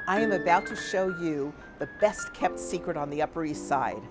I am about to show you the best kept secret on the Upper East Side.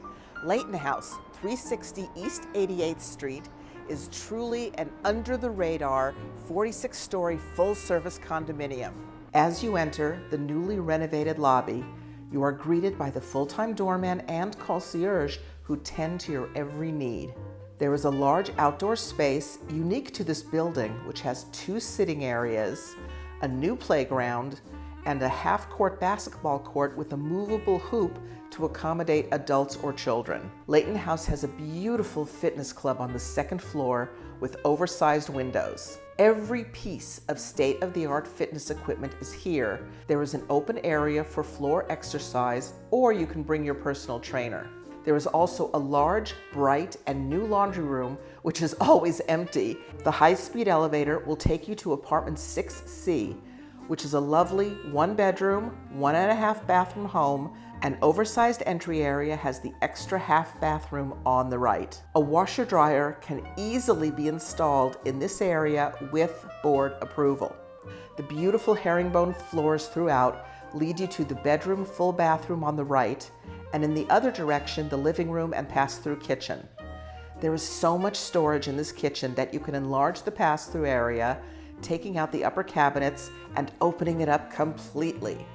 Leighton House, 360 East 88th Street, is truly an under-the-radar 46-story full-service condominium. As you enter the newly renovated lobby, you are greeted by the full-time doorman and concierge who tend to your every need. There is a large outdoor space unique to this building, which has 2 sitting areas, a new playground, and a half-court basketball court with a movable hoop to accommodate adults or children. Leighton House has a beautiful fitness club on the 2nd floor with oversized windows. Every piece of state-of-the-art fitness equipment is here. There is an open area for floor exercise, or you can bring your personal trainer. There is also a large, bright, and new laundry room, which is always empty. The high-speed elevator will take you to apartment 6C, which is a lovely 1-bedroom, 1.5 bathroom home. An oversized entry area has the extra half bathroom on the right. A washer dryer can easily be installed in this area with board approval. The beautiful herringbone floors throughout lead you to the bedroom full bathroom on the right, and in the other direction, the living room and pass-through kitchen. There is so much storage in this kitchen that you can enlarge the pass-through area, taking out the upper cabinets and opening it up completely.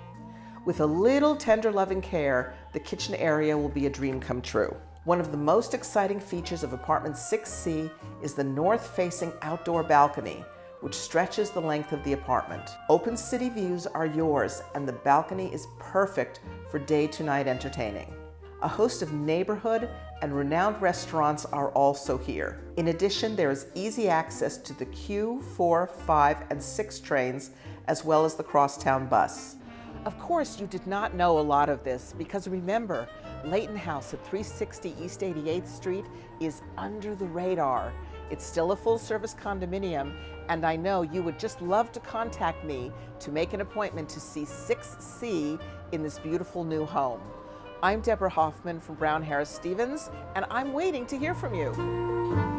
With a little tender loving care, the kitchen area will be a dream come true. One of the most exciting features of apartment 6C is the north-facing outdoor balcony, which stretches the length of the apartment. Open city views are yours, and the balcony is perfect for day-to-night entertaining. A host of neighborhood and renowned restaurants are also here. In addition, there is easy access to the Q, 4, 5, and 6 trains, as well as the crosstown bus. Of course, you did not know a lot of this because remember, Leighton House at 360 East 88th Street is under the radar. It's still a full-service condominium, and I know you would just love to contact me to make an appointment to see 6C in this beautiful new home. I'm Debra Hoffman from Brown Harris Stevens, and I'm waiting to hear from you.